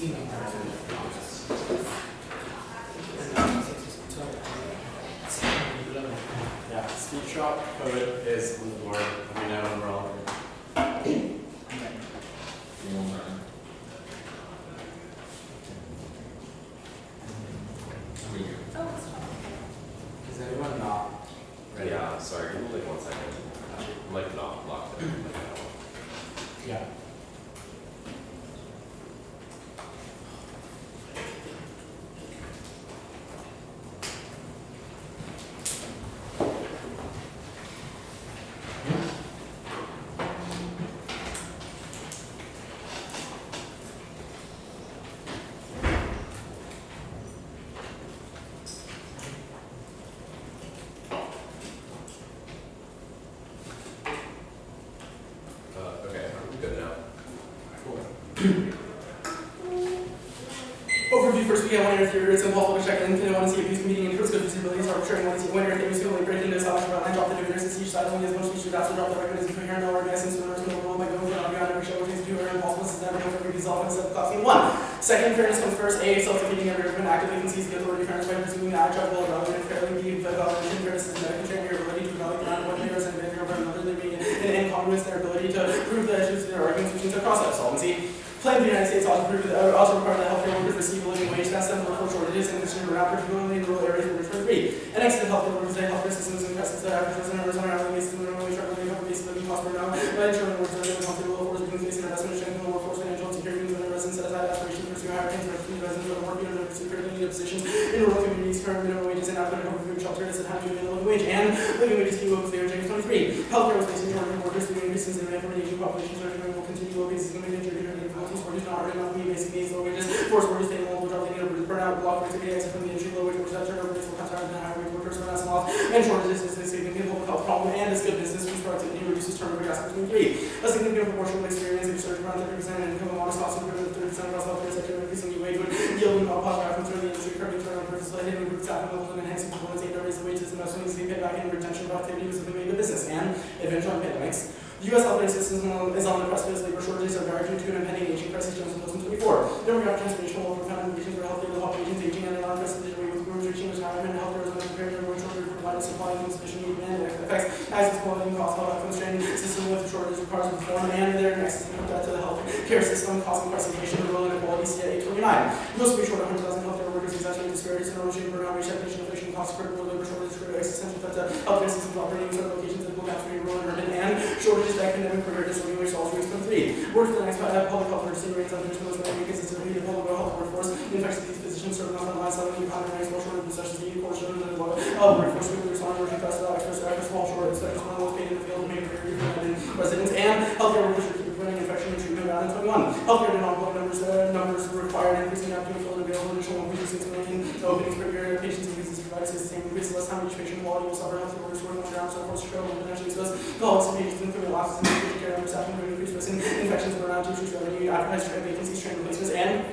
Yeah, speech shop code is on the board. Let me know when we're all ready. Is anyone not ready? Yeah, sorry, give me like 1 second. I'm like not locked in. Like, Yeah. okay, I'm good now. Overview first week, I want to hear it's impossible to check in. I want to see abuse meeting and critical disabilities arbitrary. I want to see when you're things going breaking this out. I drop the dividends each side only as most features that's drop the record is coherent no organizing so there's no rule by going beyond every show which is due or impossible is never going to be resolved instead of costing one. Second, fairness comes first. A, self-defeating every argument actively concedes the authority of fairness by presuming that I will evaluate and fairly be the evaluation fairness is not concerning your ability to evaluate the amount of what players and behavior of another they be in incongruous their ability to prove the issues of their arguments which is a cross-up solvency. Plan the United States also require that healthcare workers receive a living wage. That's the workforce shortages and consumer around, particularly in rural areas where there's free. And excellent healthcare workers, healthcare systems and investments that average and numbers on our hourly basis and minimally struggling to cover basic living costs per now. By ensuring workers are living healthy rural workforce, we can face an investment in strengthening the workforce financial security and residents set aside aspirations to pursue higher incomes, pursue residents for the work and pursue currently needed positions in rural communities, current minimum wages and output of food shelter is at how to do a living wage and living wages key levels there James 23. Healthcare was facing shortage of workers through increases in demand for an aging population, so will continue low cases of workers not already not meeting basic needs, low wages, forced workers taking multiple jobs, they need to burnout, block productivity, exit from the industry, low wage workers have turnover rates will cut down on higher wage workers, but that's lost, and shortages is a significant public health problem, and it's good business whose productivity reduces turnover drastically between 3. A significant proportion of experience, if surge around 30% and income and modest cost improvement of 30% across healthcare sector, increasing the wage would yield and positive outcomes for the industry, curbing turnover purposes, letting improve staffing levels and enhancing performance, aid to raise the wages, investment needs to be paid back in retention productivity was something made the business, and eventual pandemics. The U.S. healthcare system is on the precipice of labor shortages are direct due to an impending aging crisis, Jones 2024. Demographic transformation will profound implications for healthcare, the population's aging, and an unprecedented rate with growth reaching retirement, and healthcare is unprepared to grow shortage, providing supply and insufficient need, and affects access quality and cost of a constrained system with shortages requires reform, and their nexus to the health care system, cost and price inflation, rural inequality, CA 829. We also be short 100,000 healthcare workers, exacerbate disparities in erosion, burnout, reshaping, inflation, cost, critical labor shortages, critical existential threat to healthcare systems operating in certain locations, and gaps between rural and urban, and shortages that academic career disorder, which also rates 3. Work for the next public health emergency rates under most many consistently the public health workforce. The infectious disease physicians serving on the line, 70 pound and more shortages such as the core children and the workforce quickly responding to requests to access small shortages, such as one of those paid in the field, made residents, and healthcare workers are preventing infection and treatment around 21. Healthcare and ongoing numbers required increasing opportunity field available additional 1.6 million openings per year. Patients increases providers the same increase less time each patient quality will suffer healthcare workers working on ground, so force show and potentially expose colleagues and patients including lapses in patient care and staffing to increase risk in infections, burnout, teachers, revenue, advertised vacancies, trained replacements, and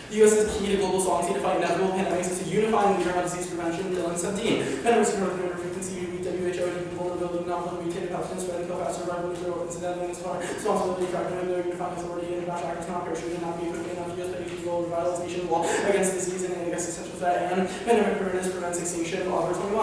the U.S. is key to global solvency to fight inevitable pandemics is to unify and leader on disease prevention until 17. Pandemics and growth and frequency, WHO, and vulnerability, not mutated pathogens, spread and kill faster, survival, zero, incidentally, as far responsibility, tracking, and no unifying authority, and international actors not parachute, and not be equipped enough U.S. medical role, revitalization law against disease and existential threat, and pandemic preparedness prevents extinction, law 21.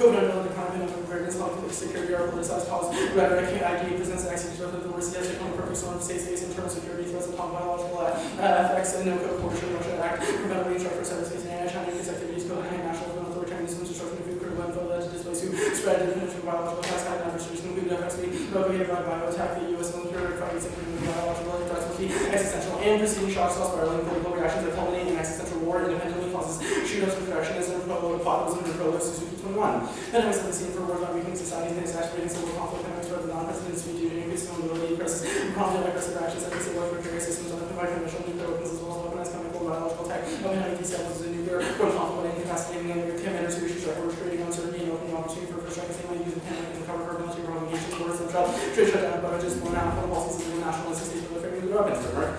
COVID under the kind of pandemic preparedness, conflict security, are politicized cause, rhetoric, ID presents an executive of the worst, yes, a perfect storm of state-based internal security threats upon biological effects, and no code coercion, Russia Act, prevent reach for cyberspace and anti-Chinese activities, code and national and authoritarian systems, destruction of food, critical info led to displace who spread definition of biological attacks, high adversaries, including effects be propagated by bioattack, the U.S. military fighting secondary biological threats will be existential and preceding shocks, while spiraling political reactions that culminate in existential war independently causes shoot-ups of protectionism, populism, and prolapse Suzuki 21. Pandemics have been seen for wars on weakening societies and exacerbating civil conflict. Pandemics spread the non-precedented speed due to increased vulnerability, crisis, and prompted by aggressive actions that can save life precarious systems on the conventional nuclear weapons as well as weaponized chemical and biological attack. Open-ended destabilizes a nuclear conflict and incapacitating and commanders who issues records creating uncertainty and opening opportunity for first strikes and using pandemic and cover for military provocations, wars and trade shutdown budgets, blown out for the policies of the national and state for the framing of the weapons framework.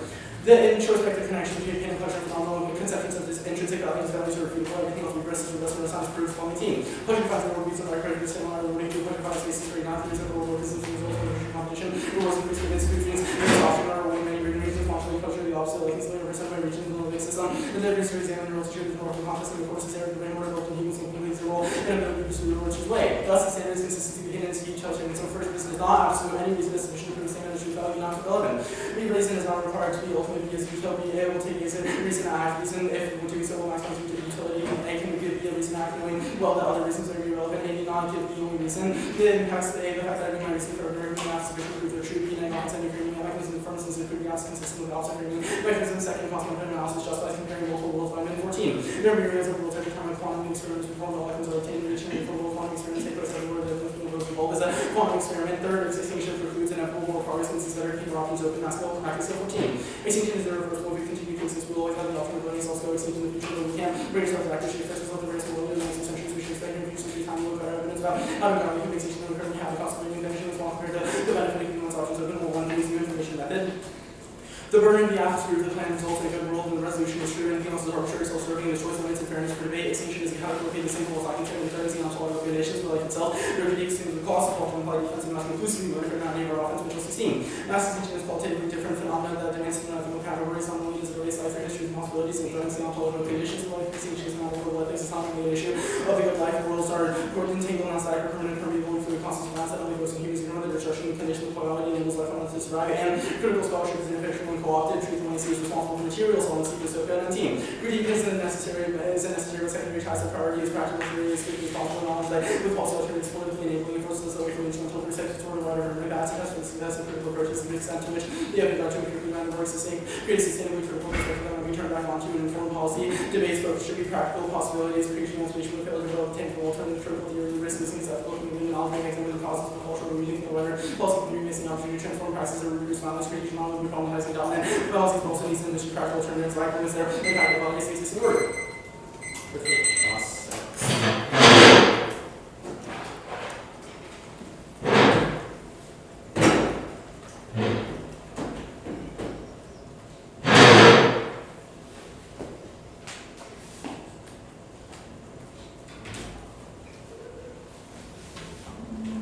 The introspective connection between pain and pleasure phenomenal conceptions of this intrinsic values are refutable. Everything else regresses or renaissance proves 18. Pleasure finds the world beats on our credit similar to what pleasure finds spaces for not things of the world business and result of competition. The world's increased with institutions and often are away many reasons, launching pleasure the opposite, like it's over some regions in the living system. And then research examine neural tissue with more encompassing the forces there, the brain more developed in humans and completes their role and ability to pursue the which is way. Thus, the standard is consistency beginning to speech tells you. So first reason is not absolute, any reason is sufficient to prove the standard is true value, not relevant. Any reason is not required to be ultimately because utopia will take as a reason to act. Reason, if we're doing so, will maximize utility, and A can give be a reason to act, knowing well that other reasons are irrelevant, and not give the only reason. The impacts of A, the fact that every reason for ordinary math sufficient to prove their truth, B, not consent agreement, mechanism for instance, improving apps consistent with outside agreement. Mechanism second, constant analysis justifies comparing multiple worlds by min 14. There are myriads of worlds that determine quantum experiments performed by electrons are obtained, reaching for world quantum experiments take place everywhere. The involved is a quantum experiment. Third, extinction precludes inevitable progress since better keep our options open. That's goal practice 14. Extinction is irreversible. If we continue to exist, we'll always have the ultimate abilities also extinct in the future, but we can't bring ourselves back to shape first result of the race world in the 19th century. We should expect in the future century time to look at evidence about how to know we extinction and currently have the cost of living condition as well compared to the benefit of keeping one's options open. We'll one use new information method. The burden of the atmosphere of the plan results in a good world when the resolution is true. Anything else is arbitrary, self-serving, and destroys limits and fairness for debate. Extinction is a categorically the same goal as lacking fairness, fairness, and intolerable conditions for life itself. There are the extent of the cost of ultimate implied defense and not conclusively learned for not neighbor offense, which was 16. Mass extinction is qualitatively different phenomena that demands ethical categories, not only as it relates to life, history, responsibilities, and threats and intolerable conditions for life. Extinction is not equal ethics, it's not only an issue of the good life. Worlds are entangled on static or permanent permeable fluid constant plants that only goes in humans. Ignore the destruction of conditions of quality enables life on earth to survive. And critical scholarship is ineffectual and co-opted. Truth only sees responsible for materials, so let's keep this open. And team. Critique isn't necessary, but secondary task of priority is practical theory, is responsible knowledge that with false alternatives politically enabling forces of social instrumental perspective toward a wider hermeneutic that's a critical approach is the extent to which the evidence to critically random works to create a sustainably critical perspective that will be turned back onto an informed policy. Debates focus should be practical possibilities, preaching emancipation with failure to develop tangible alternative critical theory, risk missing ethical community knowledge, examining the causes of cultural reading the weather, policy community missing opportunity to transform practices or reduce violence, creation knowledge, and problematizing dominant policies also needs to industry practical alternatives like when there impact of all these existing order.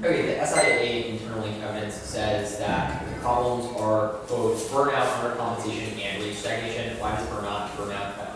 Okay, the SIA internal link evidence says that the problems are both burnout, undercompensation, and wage stagnation. Why does burnout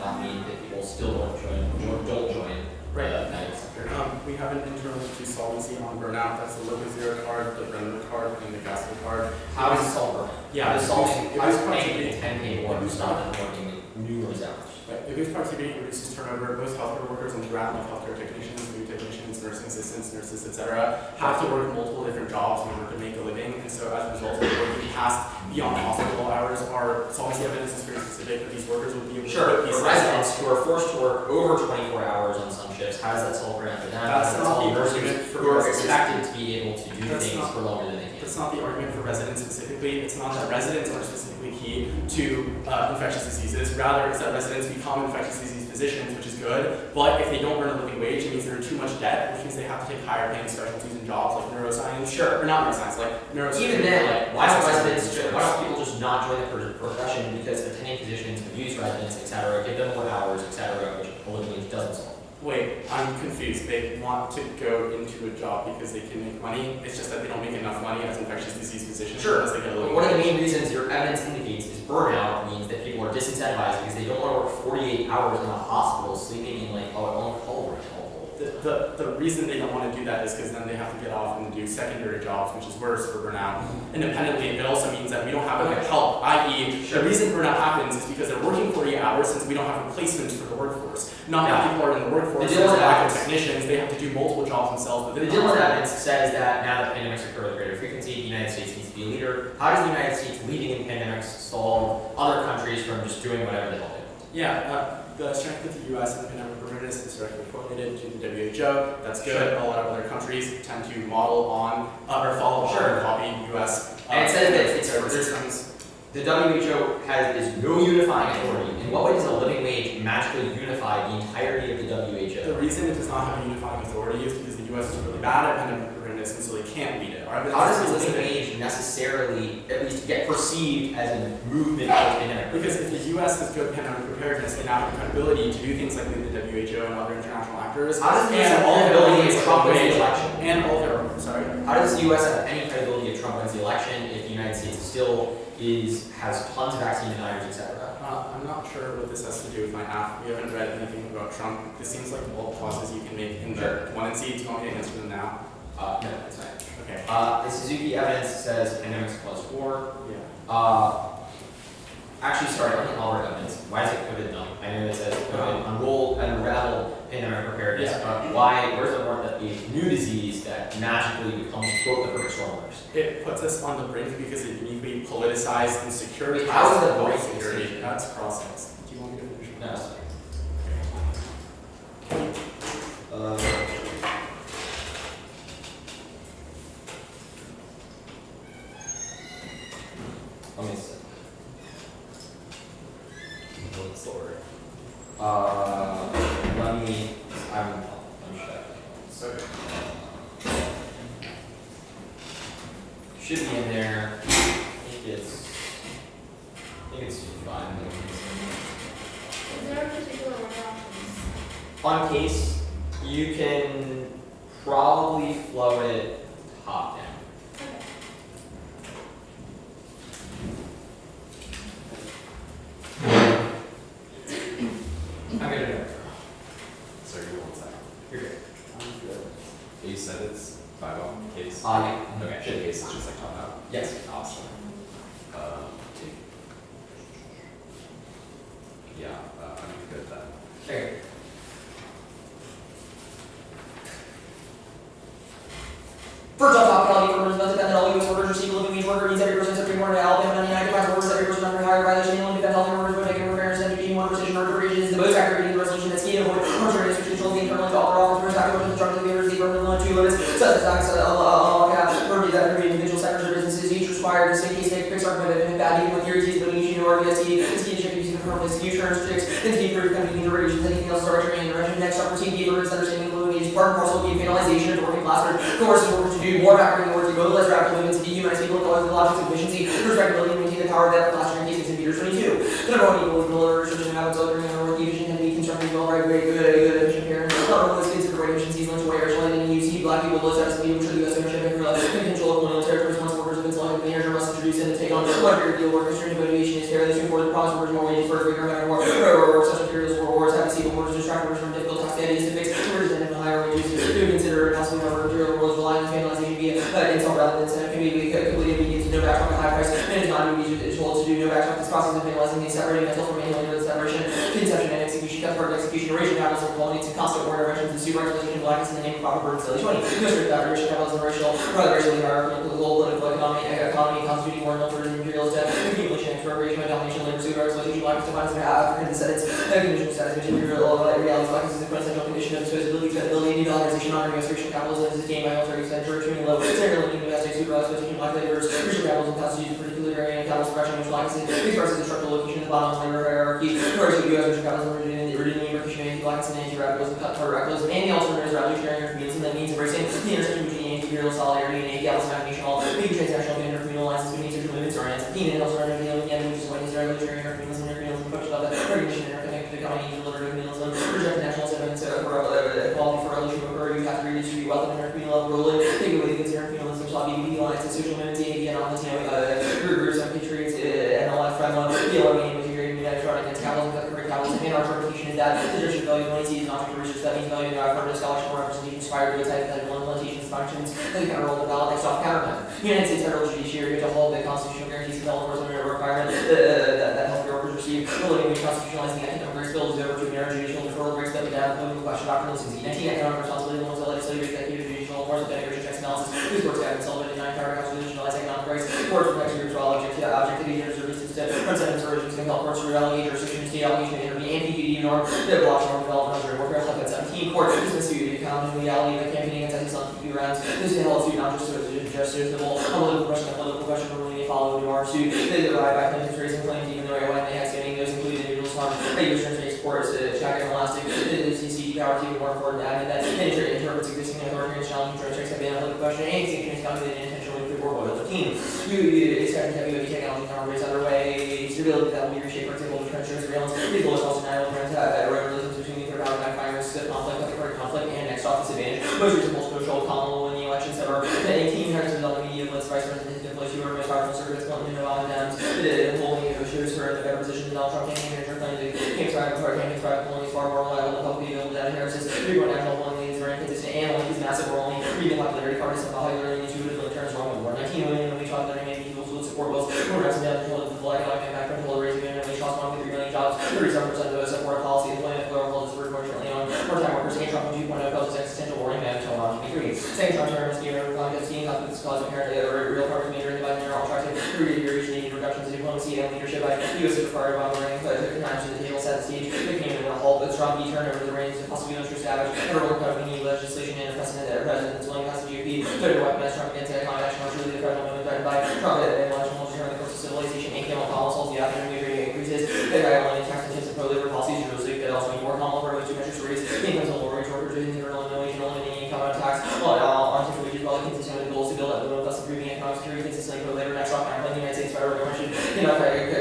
not mean that people still don't join the United sector? We have an internal to solvency on burnout. That's the Local Zero card, the Brennan card, and the Gaston card. How does it solve burnout? Yeah, how does paying 10K more stop them working numerous hours? It boosts productivity, reduces turnover. Most healthcare workers on the ground, like healthcare technicians, food technicians, nursing assistants, nurses, etc., have to work multiple different jobs in order to make a living. And so as a result of working past beyond hospital hours, our solvency evidence is very specific that these workers will be able to Sure, these but residents who are forced to work over 24 hours on some shifts, how does that solve burnout for them? That's not the argument for who are residents. expected to be able to do things for longer than they can. That's not the argument for residents specifically. It's not that residents are specifically key to infectious diseases. Rather, it's that residents become infectious disease physicians, which is good. But if they don't earn a living wage, it means they're in too much debt, which means they have to take higher paying specialties and jobs like neuroscience. Sure. Or not neuroscience, like neurosurgery. Even then, like why don't people just not join the profession because attending physicians abuse residents, etc., give them more hours, etc., which a living wage doesn't solve? Wait, I'm confused. They want to go into a job because they can make money. It's just that they don't make enough money as infectious disease physicians. Sure. Unless they get a living One of the wage. main reasons your evidence indicates is burnout means that people are disincentivized because they don't want to work 48 hours in a hospital sleeping in like a long hall room. The reason they don't want to do that is because then they have to get off and do secondary jobs, which is worse for burnout. Independently, it also means that we don't have enough help, i.e. the reason burnout happens is because they're working 40 hours since we don't have replacements for the workforce. Not that people are in the workforce, there's a lack of technicians, they have to do multiple jobs themselves. But the deal with evidence says that now that pandemics occur with greater frequency, the United States needs to be a leader. How does the United States leading in pandemics solve other countries from just doing whatever the hell they want? Yeah, the strength of the U.S. in pandemic preparedness is directly correlated to the WHO. That's good. Sure. A lot of other countries tend to model on or follow and copy U.S. And it says that the WHO is no unifying authority. In what way does a living wage magically unify the entirety of the WHO? The reason it does not have a unifying authority is because the U.S. is really bad at pandemic preparedness, and so they can't lead it. How does the living wage necessarily, at least, get perceived as a movement of pandemic? Because if the U.S. has good pandemic preparedness, they now have the credibility to do things like lead the WHO and other international actors. How does the and all credibility if Trump wins the election? And all their How does the U.S. have any credibility if Trump wins the election if the United States still has tons of vaccine deniers, etc.? I'm not sure what this has to do with my app. We haven't read anything about Trump. This seems like all clauses you can make in the 1 and C. Do you want me to answer them now? No, it's fine. Okay. The Suzuki evidence says pandemics plus 4. Yeah. Actually, sorry, I don't think all our evidence. Why is it COVID though? I know it says COVID, unroll, unravel, pandemic preparedness. Yeah. Why, where's the warrant that the new disease that magically becomes, quote, the perfect storm works? It puts us on the brink because it needs to be politicized and securitized. How is it both brink? security? That's process. Do you want me to finish? No, it's let me see. What's the order? Let me check. Okay. Should be in there. I think it's 5 minutes. Is there a particular order options? On case, you can probably flow it top down. Okay. I'm gonna do it. Sorry, give me 1 second. You're good. I'm good. You said it's 5-0 case? Yeah. Okay, should case is just like top out. Yes. Awesome. Yeah, I'm good with that. Okay. For job topic, for residents that all U.S. workers receive a living wage worker means every person is every morning in Alabama, 99 defines workers every person under higher violation, and defense health workers would take forbearance and being 1 precision or duration is the most accurate reading resolution that's key to avoid contrary to internally to author office first active workers instructed the university from the 2 limits such as tax properties that every individual sectors or businesses each required to say case make fixed argument and bad even with theories but each new RBSE is key to check using the purpose new terms tricks and key for becoming durations anything else direction and direction next up routine key workers understanding the is part and parcel of the penalization of the working class or coerces workers to do more backwards in order to go to less rapid limits to dehumanize people and cause the logics of efficiency, respectability, and maintain the power of that class during cases in meters 22. The number 1 equal is no other restriction habits other than our work efficient and be constructed well right very good efficient parents. Not only kids for efficiencies linked to white racializing and UC black people low status people which are the US ownership and control of colonial territories once workers have been selected the manager must introduce and take on whatever deal work constrained motivation is fairly straightforward the promise workers more wages for a bigger amount of work or such materials or wars have to see workers distract workers from difficult tasks ideas to fix workers and higher wages to consider possibly number of material worlds relying on penalization via insult rather than incentive can be completely obedient to no backtalk at high price and it's not obedient told to do no backtalk this process of penalizing the separating mental from manual the separation conception and execution cut part execution ratio capitals and quality to constant order interventions and super isolation and blackness in the name of proper burden silly 20 no strict boundary racial capitalism racial racially hierarchical global political economy constituting more numbers and imperialist debt accumulation expropriation domination labor super exploitation blackness defines as African descendants conditional status material realities blackness is a quintessential condition of disposability credibility and devalorization honoring U.S. racial capitalism is gained by military century extremely low standard living domestic super exploitation black laborers racial capitalism constitutes a particular variant of capitalist correction which blackness expresses the structural location at the bottom of the labor hierarchy whereas the U.S. racial capitalism originally revolutionary anti-blackness and anti-radicalism cut-radicalism and the alternatives revolutionary intercommunalism that means embracing the intersection between anti-imperial solidarity and anti-capitalist imagination all being transnational and intercommunal alliances between social movements or anti-Peen and also intercommunal again which is what is revolutionary intercommunalism function of the recognition and interconnected economy and intercommunalism reject national sentiments for equality for revolution occur you have to redistribute wealth and intercommunal rule take away the intercommunalism shall be alliances social movements and non-Latino groups and patriots and all that from PLO and United Front against capitalism that create capitalism and our interpretation is that the district value of money is not to research that means value derived from the scholarship or representation inspired by type that implementations functions that can roll the ballot next off counterplan. The United States federal judiciary to hold the constitutional guarantees of health enforcement requirement that healthcare workers receive. The living wage constitutionalizing economic rights bill is over to narrow judicial deferral breaks that down political question doctrine lists 19 economic responsibility laws of legislative executive judicial enforcement integration checks analysis whose works have been solved in 9 paragraphs constitutionalized economic rights courts protect groups all objectivity and services to precedents origins can help courts to relegate jurisdiction state allegation to intervene and PPD norm the block norm development under warfare like that 17 court dismiss you to account in reality of campaigning against on TV rounds this is held to not just to the whole political question normally follow the R suit they divide by claims raising claims even though when they have standing those included individuals harm regulation face courts check and elastic the CCD power to be more important than that interprets existing authoritarian challenge checks have been a question and extinction is calculated intentionally for World War 13 you expect heavy technology counterweights underway stability that will be reshaped for example the trench surveillance these laws also now relatives between nuclear power backfires conflict and next off disadvantage most recent multiple control column in the elections that are 18 hundreds of the media blitz vice president to place your most powerful circuits Clinton and Obama Dems holding shows for the better position Donald Trump campaign private polling is far more reliable than publicly available data. Harris says national polling leads are inconsistent and like these massive rolling median popularity card is popularity intuitive in terms wrong with more 19 million of each popularity maybe people would support bills. We're wrapping down the full economic impact control raising minimum wage costs 1.3 million jobs. 37% of those support a policy employment federal laws for unfortunately on part-time workers and Trump 2.0 poses existential warning man until 2023. Saying Trump term is being scheme conflicts cause apparently real progress made during the Biden era all trying to reach needed reductions in diplomacy and leadership by U.S. required by the rank times to the table set the stage. They came in a halt with Trump turn over the reins and possibly no true established federal company legislation and a precedent that presidents willing to pass the GOP to weaponize Trump against economic action or truly the federal movement threatened by Trump and election will determine the course of civilization and Kamala Collins holds the afternoon rate increases. The guy only tax intensive pro-labor policies usually that also need more Kamala for two measures to raise incomes and lower wage workers in the Illinois and eliminating income tax on different wages while consistent with the goals to build up the thus improving economic security consistently pro-labor next rock and the United States federal government should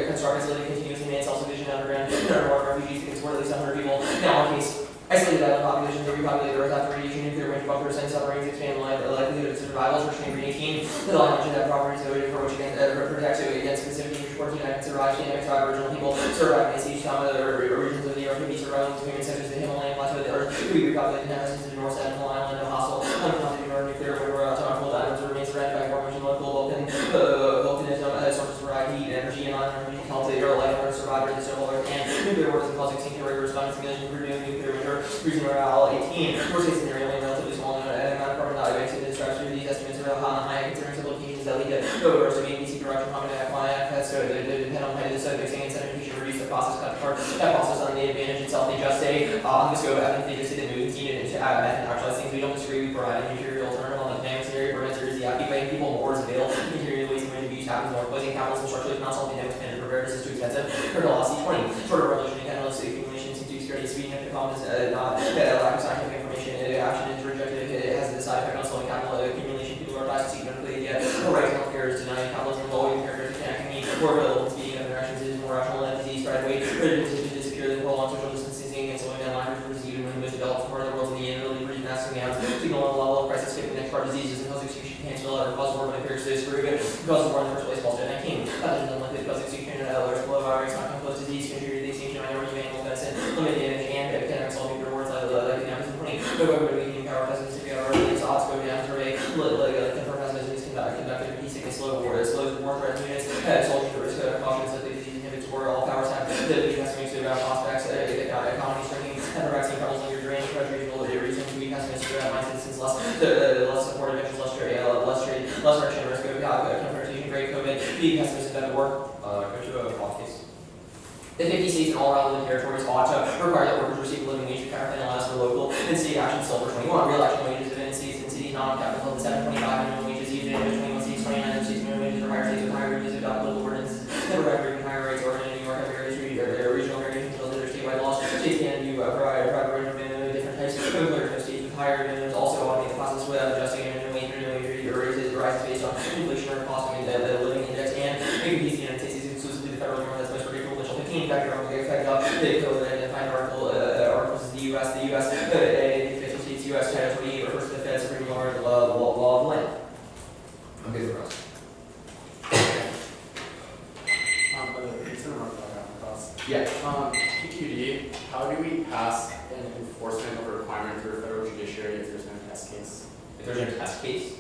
construct facility continuously made self-sufficient underground more refugees to support at least 100 people. Now, in case isolated island populations that repopulate the earth after radiation, nuclear range buffers, and submarines expand the likelihood of survival. Section 18, the law mentioned that properties noted for which protects against specific nature 14 can survive, original people survive in each time of the regions of the earth could be surviving between such as the Himalayan plateau of the earth could be repopulated and has to the north side of the island, no hostile, unconstituted nuclear atomic islands remain surrounded by formation local volcanism, sources of heat, energy, and non-energy cultivate or life or survive during the civil earth and nuclear wars and causing extinction rate response simulation for doing nuclear winter. Reason morale 18. Worst case scenario only relatively small amount of carbon dioxide in structure. These estimates are high considering some locations that lead to odors of ABC direction from an FYI. So they depend on height of the subject and sedimentation reduce the process cut part. That process on the advantage itself. They just say on the scope of evidence they just say that moving needed to method actualize things. We don't disagree. We provide a material alternative on the dynamic scenario for answers. The occupying people more is available. Material waste and abuse happens more. Poisoning capitalism structurally not solving the dynamic and preparedness is too expensive. Velocity 20. Short of revolution and analysis accumulation seems to be scarcity speeding up the commons not lack of scientific information. Action is rejected. It has a side effect on slowing capital accumulation. People are advised to seek medical aid. The right to healthcare is denying capitalism is always characters connecting me. More available speeding up interactions is more rational than disease spread weight. Decision to disappear than prolonged social distancing and slowing down life for disease when the most developed part of the world in the inability to breathe masking gowns. Signal on the level of crisis skipping next part diseases and cause extinction cancer will ever cause war when it appears to screw good. Cause of war in the first place, false 19. Pathogens unlikely to cause extinction and other coronavirus, not complex disease, contribute to the extinction of minority animal medicine, limit damage and epidemic solving for words like the 20. No government weakening power pessimistic power, its odds go down survey, confirm pessimism is conducted in peace against slow war, slows the war threat units, soldiers at risk of cautious that the disease inhibits war, all powers have the pessimistic about prospects, economy shrinking, and the vaccine troubles on your drain, treasuries will reason to be pessimistic about my citizens, less support eventually, less trade, less friction, risk of confrontation, great COVID, be pessimistic about the war, go to a call case. The 50 states and all relevant territories ought to require that workers receive a living wage to counterplan allows for local and state action still for 21. Real action wages in states and cities non-capital and 725 minimum wages even in 21 states, 29 states minimum wages for higher states with higher wages adopt local ordinances that provide even higher rates or in New York have various regional variations built into their statewide laws. States can do provide range of minimum different types of employers. States with higher minimums also automate the process without adjusting minimum wage rises based on inflation or cost of the living index and making these United States is exclusively the federal government that's most predictable. 15 factor on the effect of the code and defined articles is the U.S. The U.S. Official states U.S. Title 28 refers to the Fed Supreme Law of the land. I'm good for us. Yeah. PQD, how do we pass an enforcement of a requirement for a federal judiciary if there's no test case? If there's no test case?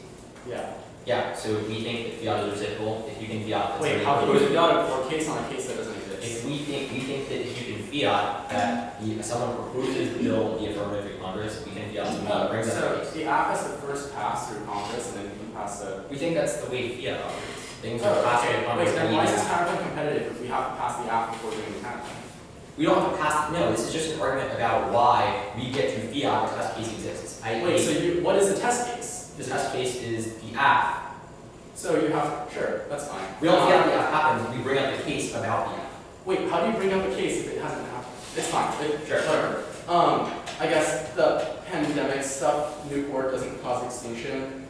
Yeah. Yeah, so we think that fiat is reciprocal. If you can fiat, wait, how can we fiat a court case on a case that doesn't exist? If we think that if you can fiat that someone proposes the bill of the affirmative to Congress, we can fiat something brings up a case. The act has to first pass through Congress and then you can pass the. We think that's the way fiat operates. Things are passed through Congress. Wait, then why is this counterplan competitive if we have to pass the act before doing the counterplan? We don't have to pass. No, this is just an argument about why we get to fiat a test case exists. Wait, so what is the test case? The test case is the act. So you have, sure, that's fine. We don't fiat the act happens, we bring up the case about the act. Wait, how do you bring up a case if it hasn't happened? It's fine, Sure. whatever. I guess the pandemic stuff, Newport doesn't cause extinction.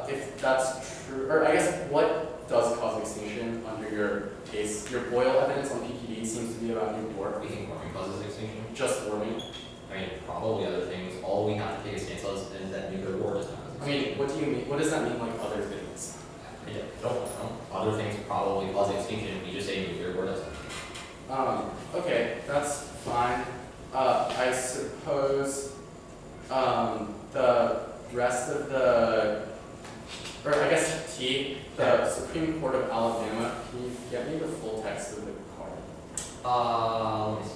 If that's true, or I guess what does cause extinction under your case? Your Boyle evidence on PQD seems to be about Newport. We think warming causes extinction. Just warming. I mean, probably other things. All we have to take a stance on is that nuclear war does not cause I mean, what do you mean? What does that mean, like other things? I don't know. Other things probably cause extinction. We just say nuclear war doesn't. Okay, that's Let me see.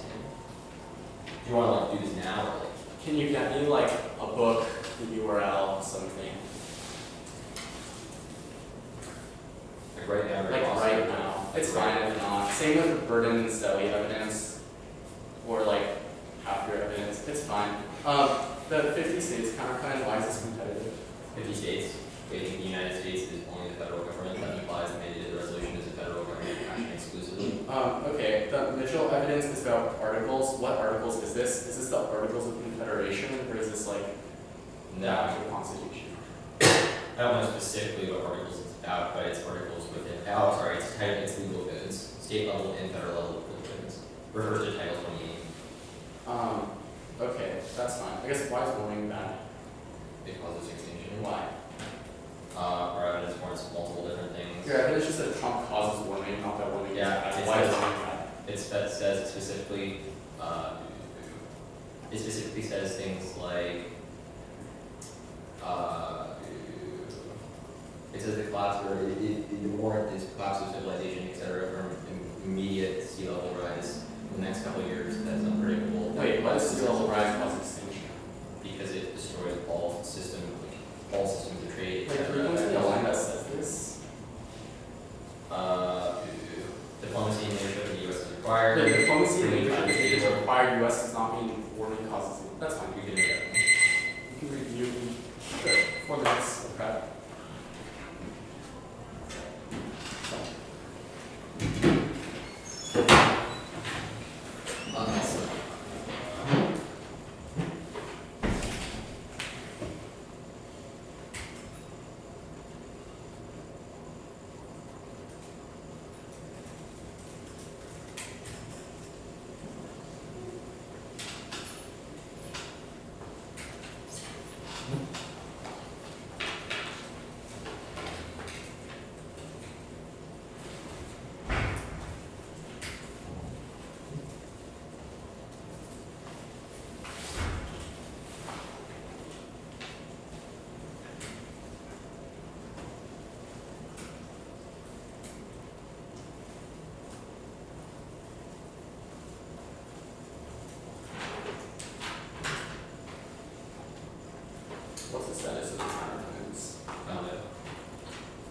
Do you want to like do this now or like? Can you get me like a book, the URL, something? Like right now, Like right now. It's fine if not. Same with burden and study evidence, or like after evidence. It's fine. The 50 states counterplan, why is this competitive? 50 states. Stating the United States is only the federal government that implies the mandated resolution is the federal government action exclusively. Okay, the Mitchell evidence is about articles. What articles is this? Is this the Articles of Confederation, or is this like the actual Constitution? I don't know specifically what articles it's about, but it's articles within, it's legal goods, state level and federal level legal goods. Refers to Title 28. Okay, that's fine. I guess why is warning bad? It causes extinction. Why? Our evidence warrants multiple different things. Your evidence just that Trump causes warning, not that warning is Yeah, bad. it's Why is like- warning bad? It says it specifically says things like, it says the collapse or the warrant is collapse of civilization, etc., from immediate sea level rise in the next couple of years. That's unpredictable. Wait, why does sea level rise cause extinction? Because it destroys all systems of trade, Like, etc. can you a line that says this? Diplomacy and leadership in the U.S. is required. The diplomacy and Bringing leadership countries is together. required. U.S. does not mean warning causes. That's fine. We can make that. You can review. Sure. 4 minutes of prep. What's the status of the counterclaims Found it.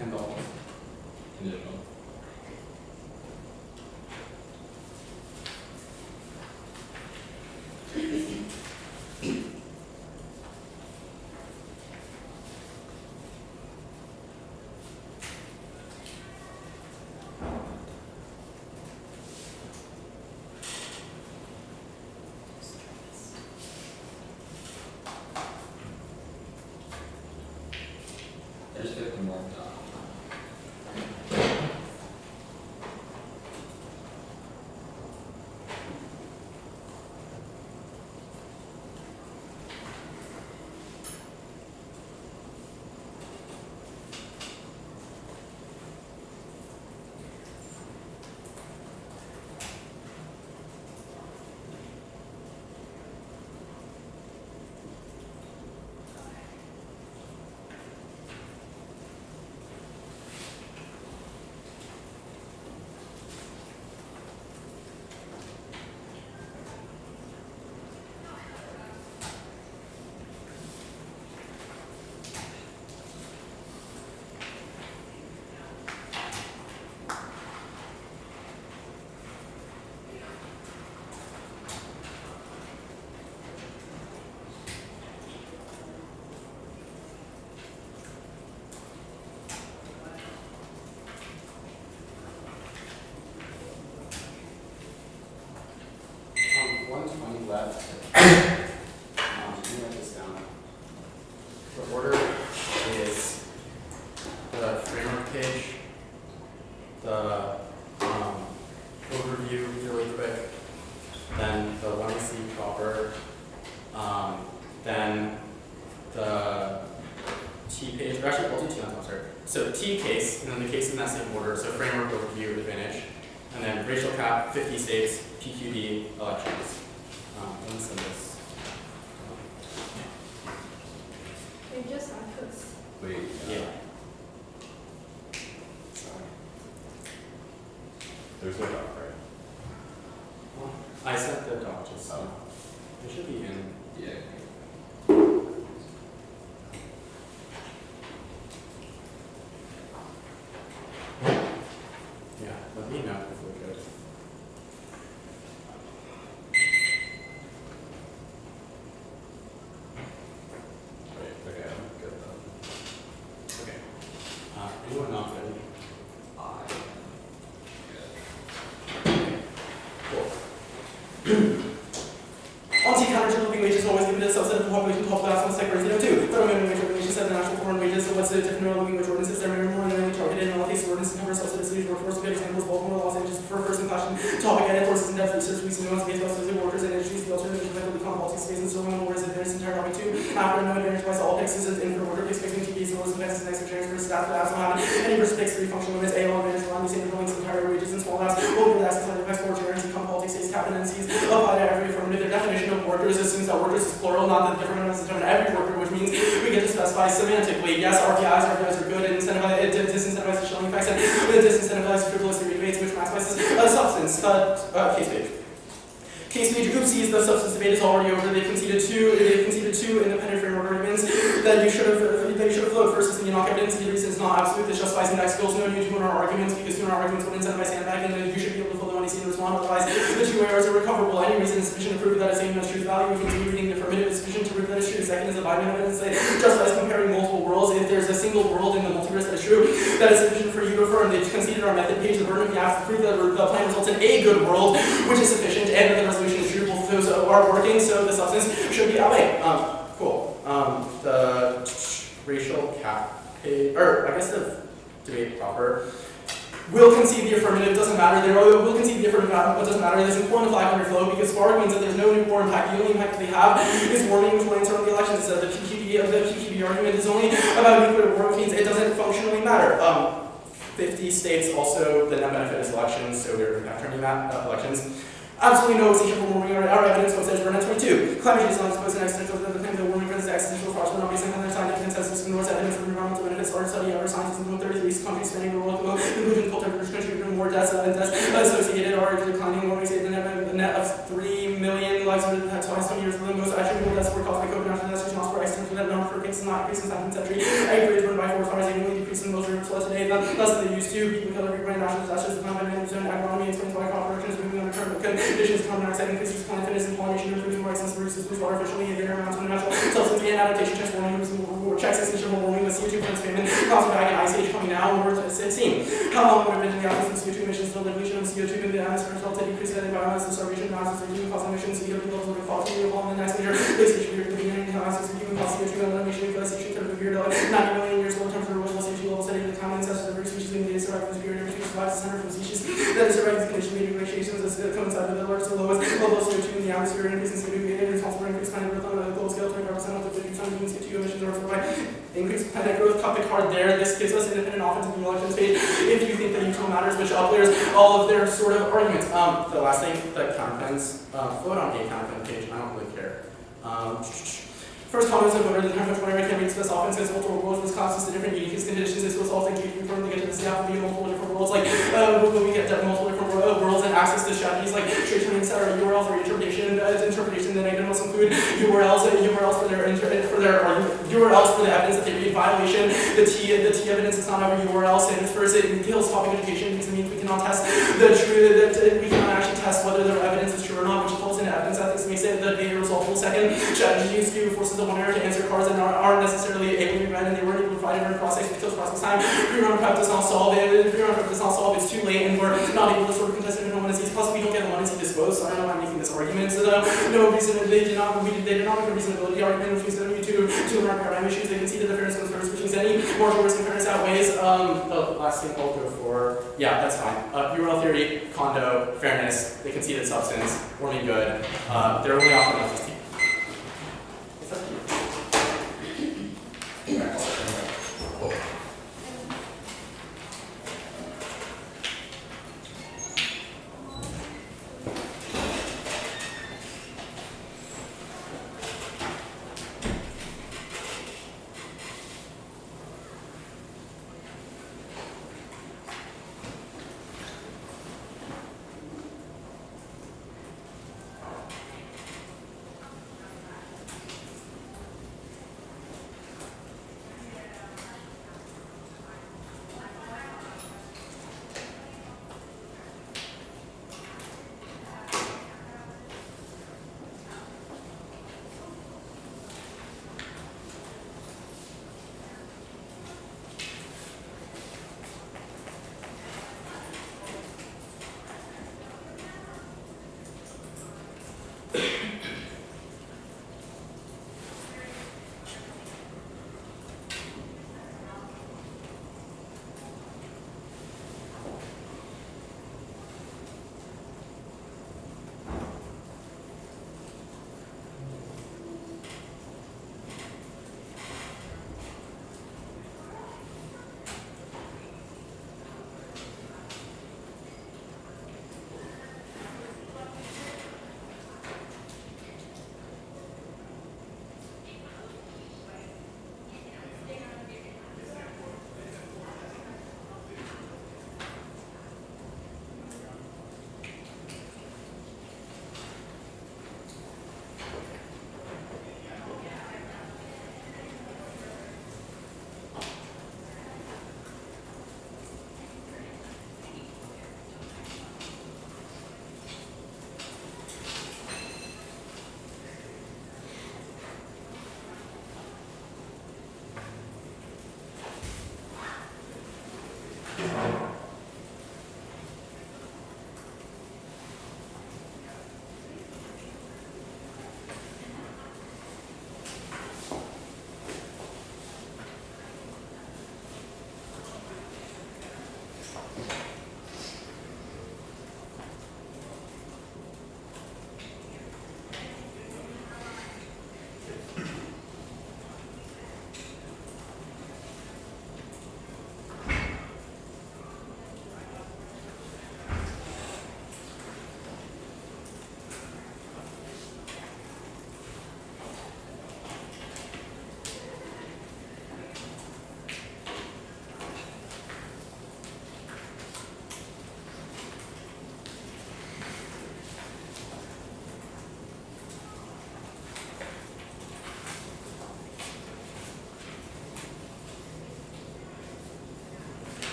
and the laws? Conditional. I just get one more done. Left. Let me write this down. The order is the framework page, the overview really quick, then the 1C proper, then the T page, or actually I'll do T on top, sorry. So T case, and then the case in that same order, so framework, overview, advantage, and then racial cap, 50 states, PQD, elections. Let's send this. They just asked us. Wait. Yeah. Sorry. There's no doc, right? I sent the doc just Oh. It should be in. Yeah. Yeah, let me know if we're good. Wait, okay, I'm good then. Okay. Anyone not ready? Cool. On-seat counter living wages is always given to a subset of the population to help the last one sector. Federal minimum wage regulation set the national foreign wages. So what's the different living wage ordinances? They're more than targeted in all cases. Ordinances cover subset of cities workforce. Good examples: Baltimore, Los Angeles. For first in class topic, edit courses in depth research. We see nuance based on specific workers and industries. The alternative effectively common policy space and so on. Whereas advanced entire topic two. After no advantage applies to all picks. This is in for worker picks. Picks to be so as advances next for transfer staff. The also have any versus picks three functional limits. A all advantage around the same links entire wages and small apps. Over the access on the export guarantee common policy states capitancies apply to every affirmative. Their definition of workers assumes that workers is plural, not that different ones determine every worker, which means we get to specify semantically. Yes, RPIs are good and it disincentivize showing facts and it disincentivize frivolous rebates, which maximizes substance. Case page. Case page group C is the substance debate is already over. They've conceded two independent framework arguments that you should have flowed. First is the Enoch evidence. The reason is not absolute. This justifies index skills. No new 200 arguments because 200 arguments would incentivize sandbagging, and you should be able to follow when you see and respond. Otherwise, the two errors are recoverable. Any reason is sufficient to prove that a statement has truth value. Which means reading the affirmative is sufficient to prove that it's true. Second is the Biden evidence that justifies comparing multiple worlds. If there's a single world in the multiverse that is true, that is sufficient for you to affirm. They've conceded our method page. The burden of the act to prove that the plan results in a good world, which is sufficient, and that the resolution is true. Both of those are working, so the substance should be away. Cool. The racial cap page, or I guess the debate proper. Will concede the affirmative, doesn't matter. Will concede the affirmative, but doesn't matter. There's important to 500 flow because spark means that there's no new war impact. The only impact they have is warming, which will answer on the elections. The PQB argument is only about nuclear war, which means it doesn't functionally matter. 50 states also, the net benefit is elections, so we're not turning that elections. Absolutely no extension for warming. Our evidence was says burnout 22. Climate change is not supposed to accidental. The claim that warming presents existential force will not be seen on their scientific consensus. Ignores evidence of environmental benefits. Our study of our scientists in 33 countries spanning the world, including cold temperatures, contributing more deaths and deaths associated are declining warming. Say the net of 3 million lives over the past 20 years. The most attributable deaths were caused by COVID. Natural disasters, not for ice. That number for cases not increased in the 19th century. Aggregate burned by forest fires annually decreased in most rivers floods today. Less than they used to. People kill every brain. Natural disasters, the climate management, agronomy, explains why crop production is moving under current conditions. Carbon dioxide increases plant fitness and pollination, improves more excess reduces artificially and amounts of natural substance and adaptation, transforming checks extinction for warming, the CO2 plants famine, cosmic back and ice age coming now, and we're seeing how long would have been in the absence of CO2 emissions, the depletion of CO2 in the atmosphere resulted in decreased biomass, the starvation of masses, the human cost emissions, CO2 levels will be fought to be in the next major glaciation period, the beginning of masses, the human cost CO2 elimination, glaciation third of the period, 90 million years low terms of the CO2 levels, setting the common ancestors of every species in the survival this period, every species survives the center from species that is surviving these conditions, major glaciations as coincide with the largest and lowest level of CO2 in the atmosphere, increasing CO2 and responsible for increased planet growth on a global scale, 25% of the 50% of CO2 emissions are by increased planet growth. Cut the card there. This gives us independent offensive and elections page. If you think that utility matters, which outlayers all of their sort of arguments. The last thing, the counterplans, vote on a counterplan page. I don't really care. First comments of voter, the time much whenever I can reach this offense as multiple worlds, this causes the different unique conditions, this was also engaged reform to get to the staff will be multiple different worlds, like when we get to multiple different worlds and access to strategies like straight turning or URLs or interpretation, the negative must include URLs for their URLs for the evidence that they read violation. The T evidence is not every URL standards first. It kills topic education because it means we cannot test the truth, that we cannot actually test whether their evidence is true or not, which falls into evidence ethics, makes it the data resolvable. Second, strategies to forces the one error to answer cards that aren't necessarily able to be read and they weren't able to provide it in process because process time. Pre-run prep does not solve it. Pre-run prep does not solve it. It's too late and we're not able to sort of contest it in one of these. Plus, we don't get the money to disclose, so I don't know why I'm making this argument. So no reason they did not make a reasonability argument, which means that due to learn paradigm issues, they conceded the fairness of the first, which means any more risk and fairness outweighs. The last thing I'll go for, yeah, that's fine. URL theory, condo, fairness, they conceded substance, warming good. They're only offering up this team. It's up to you.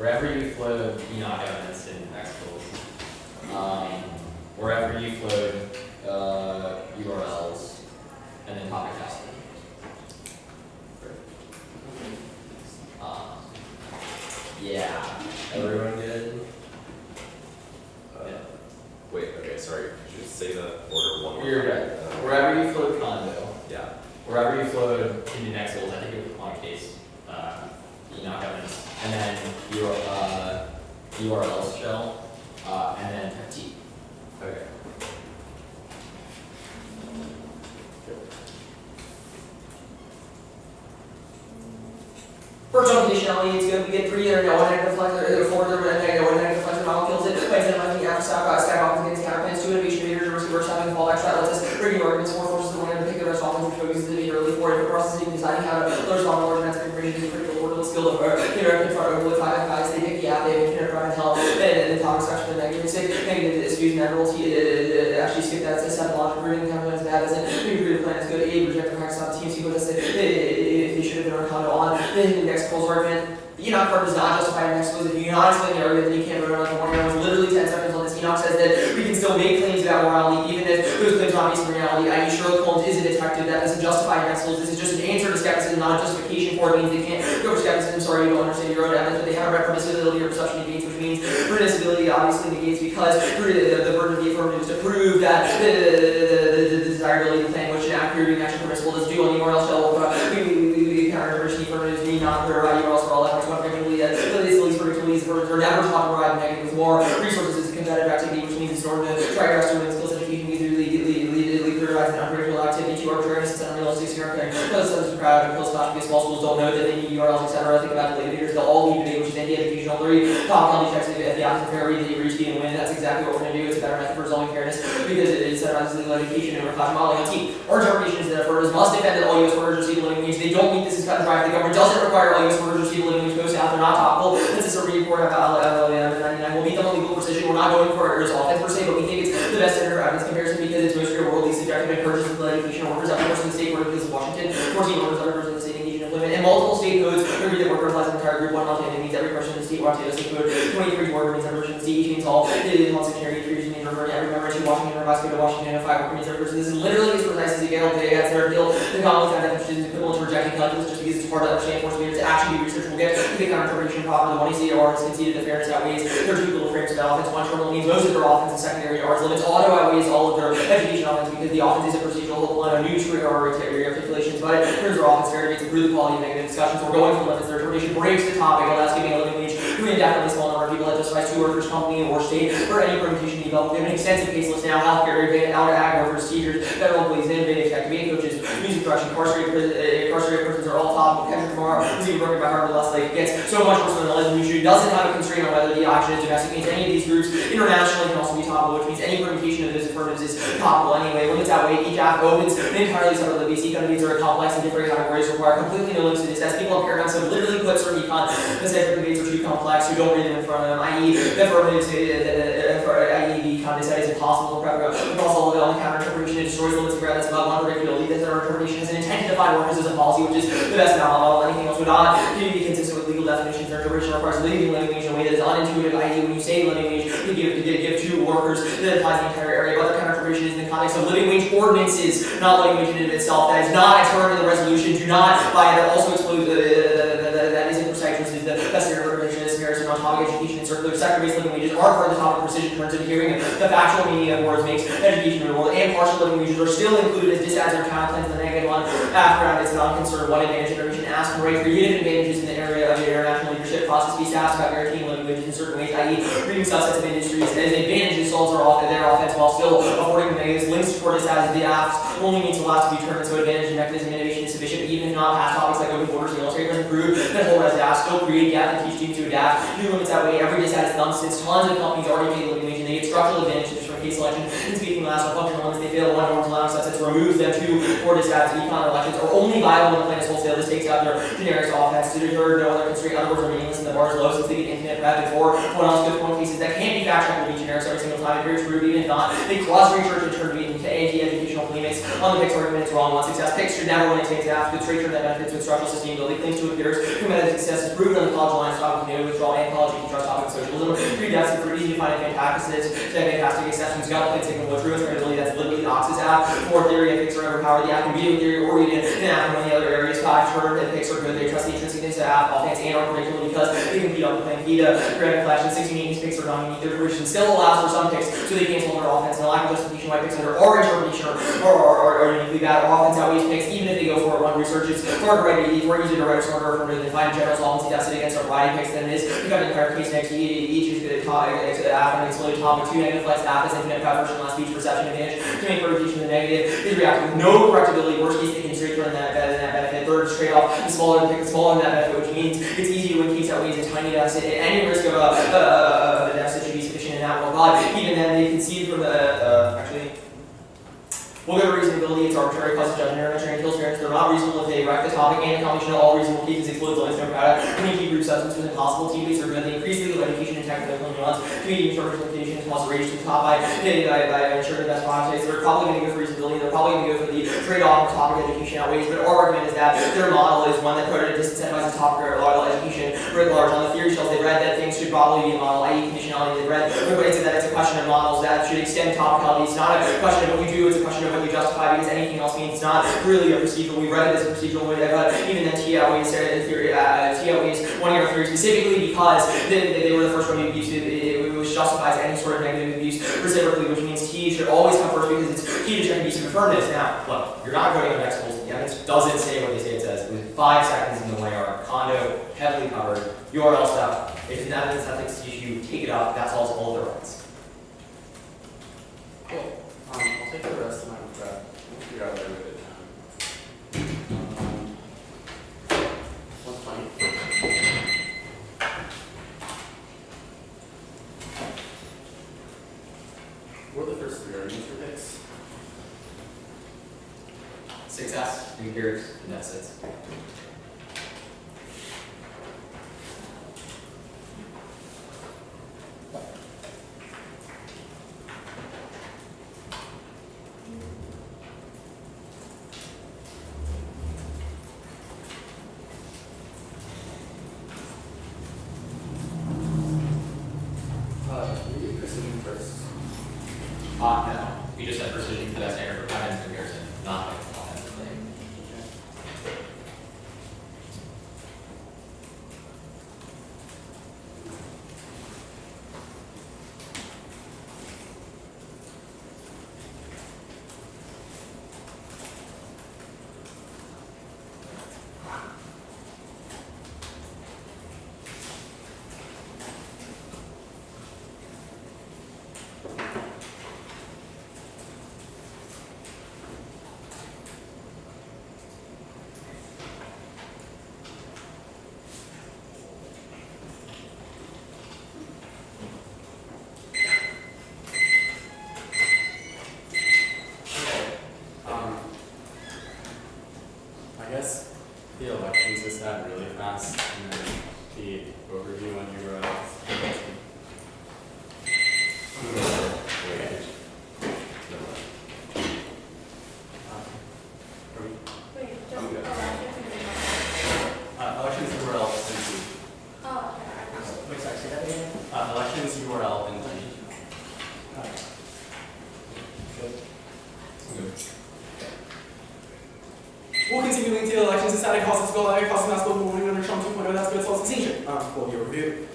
wherever you flowed Enoch evidence in Exfils, wherever you flowed URLs, and then topic testing. Yeah, everyone good? Yeah. Wait, okay, sorry. Could you say the order one more You're time? good. Wherever you flowed Condo, Yeah. wherever you flowed into Nexels, I think it was on case Enoch evidence, and then your URLs shell, and then T. Okay. First on conditionality, it's going to get pretty either no one negative flexor, either forward or negative, no one negative flexor molecules it, by minimizing the after stack off against counterplans, two innovation meters, reverse reverse having fallback strategies, bringing arguments, four forces, the one in particular, responses, which focuses the early for it, processing, deciding how to respond to arguments, and bringing the critical order skill of interact in front of with 5 guys, they pick the app, they can run and tell, and the topic section of negative 6, negative is using that rule, actually skip that, says 7 logic, bringing counterplans bad, isn't, maybe the plan is good, A, reject the practice on the team, see what it said, if they should have been on condo on, then the next polls argument. Enoch part does not justify an expose. If you do not explain the argument, then you can't run on the one. It was literally 10 seconds on this. Enoch says that we can still make claims about morality, even if those claims are not based on reality, i.e. Sherlock Holmes is a detective, that doesn't justify principles. This is just an answer to skepticism, not a justification for it. It means they can't go for skepticism, sorry, you don't understand your own evidence, but they haven't read permissibility or perception negates, which means permissibility obviously negates because the burden of the affirmative is to prove that the desirability of the plan which an act proving action permissible does do anywhere else shall we counter-interpretation affirmatives need not clear right else for all efforts when regularly predictably are never taught to arrive negative with more resources as a competitive activity, which means in order to try to rest students skills education means legally clear an unpredictable activity to arbitrariness and unrealistic scenario. Because some crowd and close class small schools don't know that they need URLs, etc. Think about the leaders, they'll all need debate, which is anti-educational theory. Top quality checks if the opposite fair read that you reach the and win. That's exactly what we're going to do. It's a better method for resolving fairness because it incentivizes legal education over class modeling on team. Our interpretation is that affirmatives must defend that all U.S. workers receive a living wage. They don't meet this as cut and dry. The government doesn't require all U.S. workers receive a living wage. Goes out, they're not topical. This is a report about 99. We'll meet them on legal precision. We're not going for it as offense per se, but we think it's the best center for evidence comparison because it's most real worldly subjective and purchase legal educational workers. Every person in the state court of appeals of Washington, 14 workers, other persons in the state engaged in employment, and multiple state codes agree that worker applies an entire group. One multi means every person in the state. Washington state code 23 worker means every person in the state. Each means all. All secretary trees means every member to Washington or vice to Washington. And 5 worker means every person. This is literally as precise as you get all day. That's their appeal. The common found that is equivalent to rejecting calculus just because it's hard to understand force meters. To actually do research will get to the counter-interpretation proper. The one you see or is conceded the fairness outweighs their two little frames of offense. One terminal means most of their offense and secondary yards limits. Auto outweighs all of their education offense because the offense is a procedural line of new trigger or articulations, but it turns their offense fair to improve the quality of negative discussions. We're going for limits. Their interpretation breaks the topic, allows giving a living wage to an indefinitely small number of people that justifies 2 workers, company, or state for any permutation developed. We have an extensive case list now: healthcare, out ag workers, teachers, federal employees, innovative activity coaches, music production, incarcerated persons are all topical. Kendrick Lamar, who's even broken by Harvard last like gets so much worse than the lesbian issue, doesn't have a constraint on whether the action is domestic. Means any of these groups internationally can also be topical, which means any permutation of those affirmatives is topical anyway. Limits outweigh each act opens an entirely separate basic economies are complex and different categories require completely no limits to this. As people have paradigms have literally put certain econ the separate debates are too complex who don't read them in front of them, i.e. the affirmatives i.e. the econ decided it's impossible to across all of it on the counter interpretation. It destroys limits of that's about one predictability. That our interpretation has an intent to define workers as a policy, which is the best model. Anything else would not be consistent with legal definitions. Their interpretation requires living wage in a way that is unintuitive, i.e. when you say living wage, you give to workers that applies the entire area. Other counter interpretation is in the context of living wage ordinances, not living wage in and of itself. That is not a term in the resolution. Do not buy that. Also exclude that is imprecise, which is the best interpretation of this comparison on topic education and circular sector-based living wages are part of the topic precision terms of hearing the factual meaning of words makes education in the world, and partial living wages are still included as disadds or counterplans in the negative one. Background is non-concerned. One advantage interpretation asks for right creative advantages in the area of international leadership process-based tasks about guaranteeing living wages in certain ways, i.e. reading subsets of industries as advantages solves their offense while still affording the negatives. Links toward disadds the asks only needs to last to be determined, so advantage and mechanism innovation is sufficient, even if not past topics like open borders and illustrate doesn't prove that whole as asks still create gap and teach teams to adapt. New limits that way every disadvantage none since tons of companies already pay living wage and they get structural advantages from case selection. And speaking last on functional limits, they fail one norms allowing subsets removes them to or disadvantage econ elections are only viable when the plan is wholesale. This takes out their generic offense to deter no other constraint. In other words, are meaningless and the bar is low since they get infinite rapid for one else good point cases that can't be fact checked will be generic every single time. It appears true even if not. They cross research and turn into anti-educational polemics on the Pick's argument. It's wrong. One success Pick should never win exams after the trade term that benefits with structural sustainability. Claims to appears competitive success is proven on the college lines topic of withdrawal and college trust topic of socialism. 3 deaths and 3 easy to find fantastic exceptions. Got the signal with truth credibility. That's literally the Ox's app. 4 theory ethics are overpowered. The app can be theory or read it in app and the other areas. 5 term and Picks are good. They trust the intrinsicness of app, offense, and are predictable because they compete on the plan. Granted flash and 16 meetings Picks are non-unique. Their version still allows for some Picks, so they cancel their offense and the lack of justification why Picks under our interpretation are uniquely bad. Our offense outweighs Picks even if they go for it. One research is far to write it, more easy to write a smarter affirmative than find general solvency tested against a variety of Picks than it is. We've got an entire case next to each is good app and exploded topic 2 negative flex app is infinite version last speech perception advantage to make permutation of the negative is reactive with no correctability. Worst case they can straight turn that benefit. Third is trade off is smaller than Pick is smaller than that benefit, which means it's easy to win case outweighs a tiny deficit. Any risk of a deficit should be sufficient in that. Well, God, even then they concede from the actually. We'll go to reasonability. It's arbitrary, cause judgment, intervention, and kills fairness. They're not reasonable if they wreck the topic and the combination of all reasonable cases explodes limits. No product. Any key group substance was impossible. Team-based are good. They increase legal education and technical nuance. Community interpretation is also raised to the top by ensuring the best practices. They're probably going to go for reasonability. They're probably going to go for the trade-off of topic education outweighs. But our argument is that their model is one that disincentivizes topic or education writ large. On the theory shells, they read that things should probably be a model, i.e. conditionality. They read that it's a question of models that should extend topicality. It's not a question of what you do, it's a question of what you justify, because anything else means it's not really a procedural. We read it as a procedural way, even then T outweighs one of our theories specifically because they were the first one to use it. It was justifies any sort of negative abuse reciprocally, which means T should always come first because it's key to check abuse of affirmatives. Now, look, you're not voting on examples. The evidence doesn't say what they say it says. With 5 seconds in the way are condo, heavily covered, URL stuff. If it's an evidence ethics issue, take it up. That solves all of their rights. Cool. I'll take the rest of my prep. We'll figure out later with it. 120. What are the first 3 arguments for picks? Success, empirics, and that's it. We do precision first. No. We just had precision for that standard for evidence comparison, not like offensive claim. I guess the elections just had really fast, and then the overview on URLs. Wait, just, I'm good. Elections URL and T. oh, okay. Wait, sorry, say that again? Elections URL and T. We'll continue linking to the elections, deciding costs go live, costs not global warming under Trump 2.0, that's good self-extinction. Cool, your review.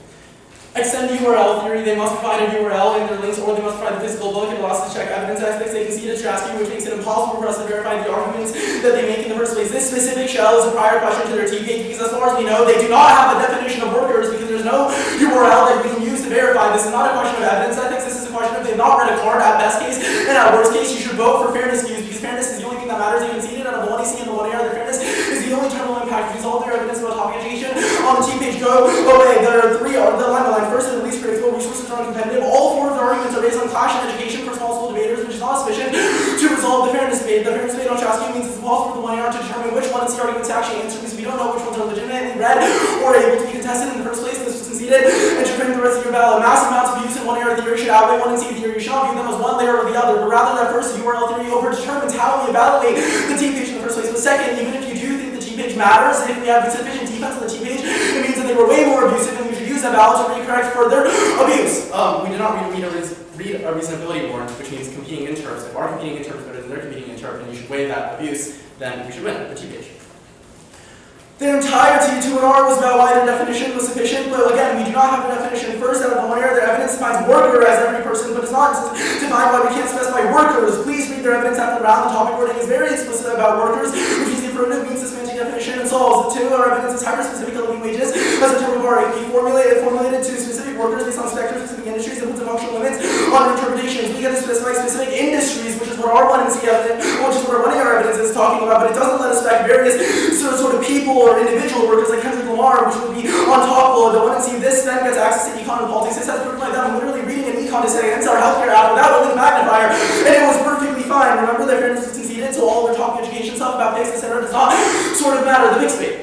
Extend URL theory, they must provide a URL in their links, or they must provide the physical book. It allows us to check evidence ethics. They concede a Trasky, which makes it impossible for us to verify the arguments that they make in the first place. This specific shell is a prior question to their T page, because as far as we know, they do not have a definition of workers, because there's no URL that we can use to verify. This is not a question of evidence ethics, this is a question of they've not read a card at best case, and at worst case, you should vote for fairness views, because fairness is the only thing that matters. They conceded out of the 1AC and the 1AR, their fairness is the only terminal impact. Use all their evidence about topic education on the T page. Go away. There are 3 on the line. First and the least predictable, resources are uncompetitive. All 4 of the arguments are based on clash and education for small school debaters, which is not sufficient to resolve the fairness debate. The fairness debate on Trasky means it's impossible for the 1AR to determine which one is the arguments to actually answer, because we don't know which ones are legitimately read or able to be contested in the first place. This was conceded, and should bring the rest of your ballot. Massive amounts of use in 1AR theory should outweigh 1C theory. You should not view them as one layer or the other, but rather that first URL theory over-determines how we evaluate the T page in the first place. But second, even if you do think the T page matters, if we have sufficient defense on the T page, it means that they were way more abusive, and we should use that ballot to recorrect further abuse. We did not read a reasonability warrant, which means competing interps. If our competing interp is better than their competing interp, and you should weigh that abuse, then we should win the T page. The entirety to an R was about why their definition was sufficient, but again, we do not have a definition. First, out of the 1AR, their evidence defines worker as every person, but it's not defined why we can't specify workers. Please read their evidence after the round. The topic wording is very explicit about workers, which is the affirmative means the semantic definition and solves. The 2, our evidence is hyper-specific to living wages as a term of art. It can be formulated to specific workers based on spectrum-specific industries and puts a functional limits on interpretations. We get to specify specific industries, which is what our 1C evidence, which is what our 1AR evidence is talking about, but it doesn't let us spec various sort of people or individual workers like Kendrick Lamar, which would be on top of the 1C. This then gets access to econ and politics. This has proof like that. I'm literally reading an econ essay against our healthcare app without a link magnifier, and it was perfectly fine. Remember that fairness was conceded, so all of their topic education stuff about PICS, etc. does not sort of matter. The PICS debate.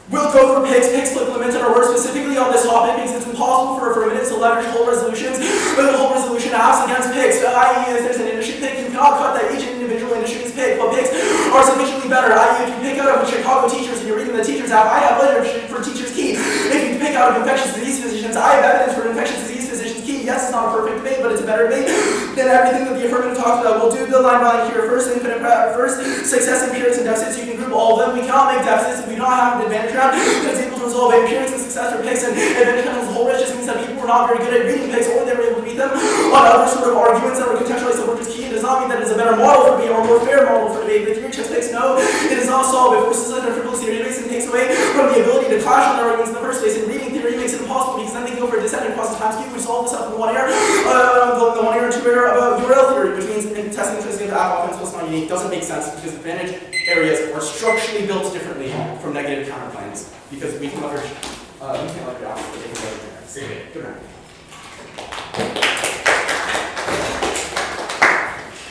We'll go for PICS flip limited our work specifically on this topic because it's impossible for affirmatives to leverage whole resolutions with a whole resolution asks against PICS, i.e. if there's an industry PIC, you cannot cut that each individual industry's PIC, but PICS are sufficiently better. I.e., if you pick out of Chicago teachers and you're reading the teachers app, I have literature for teachers key. If you pick out of infectious disease physicians, I have evidence for infectious disease physicians key. Yes, it's not a perfect debate, but it's a better debate than everything that the affirmative talks about. We'll do the line by line here. First, first, success, empirics, and deficits. You can group all of them. We cannot make deficits if we do not have an advantage round that is able to resolve empirics and success for picks, and advantage round as a whole rich just means that people were not very good at reading picks, or they were able to beat them on other sort of arguments that were contextualized the workers key. It does not mean that it is a better model for debate or a more fair model for debate. The theory checks picks, no, it does not solve. It forces us into frivolous theory debates and takes away from the ability to clash on arguments in the first place. And reading theory makes it impossible because then they go for a descending across the times cube, which solve this up in the 1 error, the 1 error and 2 error about URL theory, which means in testing the physics of app offense plus not unique doesn't make sense because advantage areas are structurally built differently from negative counterplans because we can leverage opposite, but they can leverage generics. Good night.